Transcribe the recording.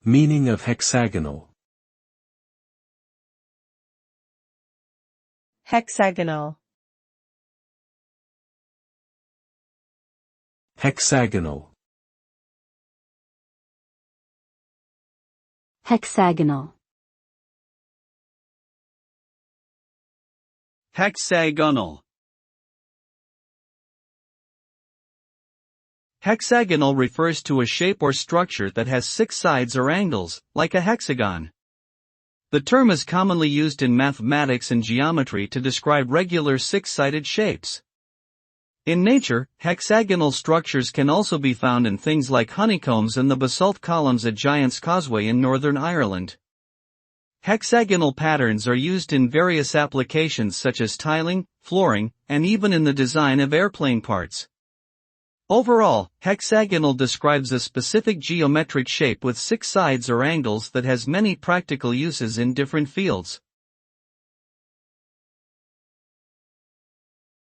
Meaning of hexagonal. Hexagonal. Hexagonal. Hexagonal. Hexagonal. Hexagonal refers to a shape or structure that has 6 sides or angles, like a hexagon. The term is commonly used in mathematics and geometry to describe regular 6-sided shapes. In nature, hexagonal structures can also be found in things like honeycombs and the basalt columns at Giant's Causeway in Northern Ireland. Hexagonal patterns are used in various applications such as tiling, flooring, and even in the design of airplane parts. Overall, hexagonal describes a specific geometric shape with 6 sides or angles that has many practical uses in different fields.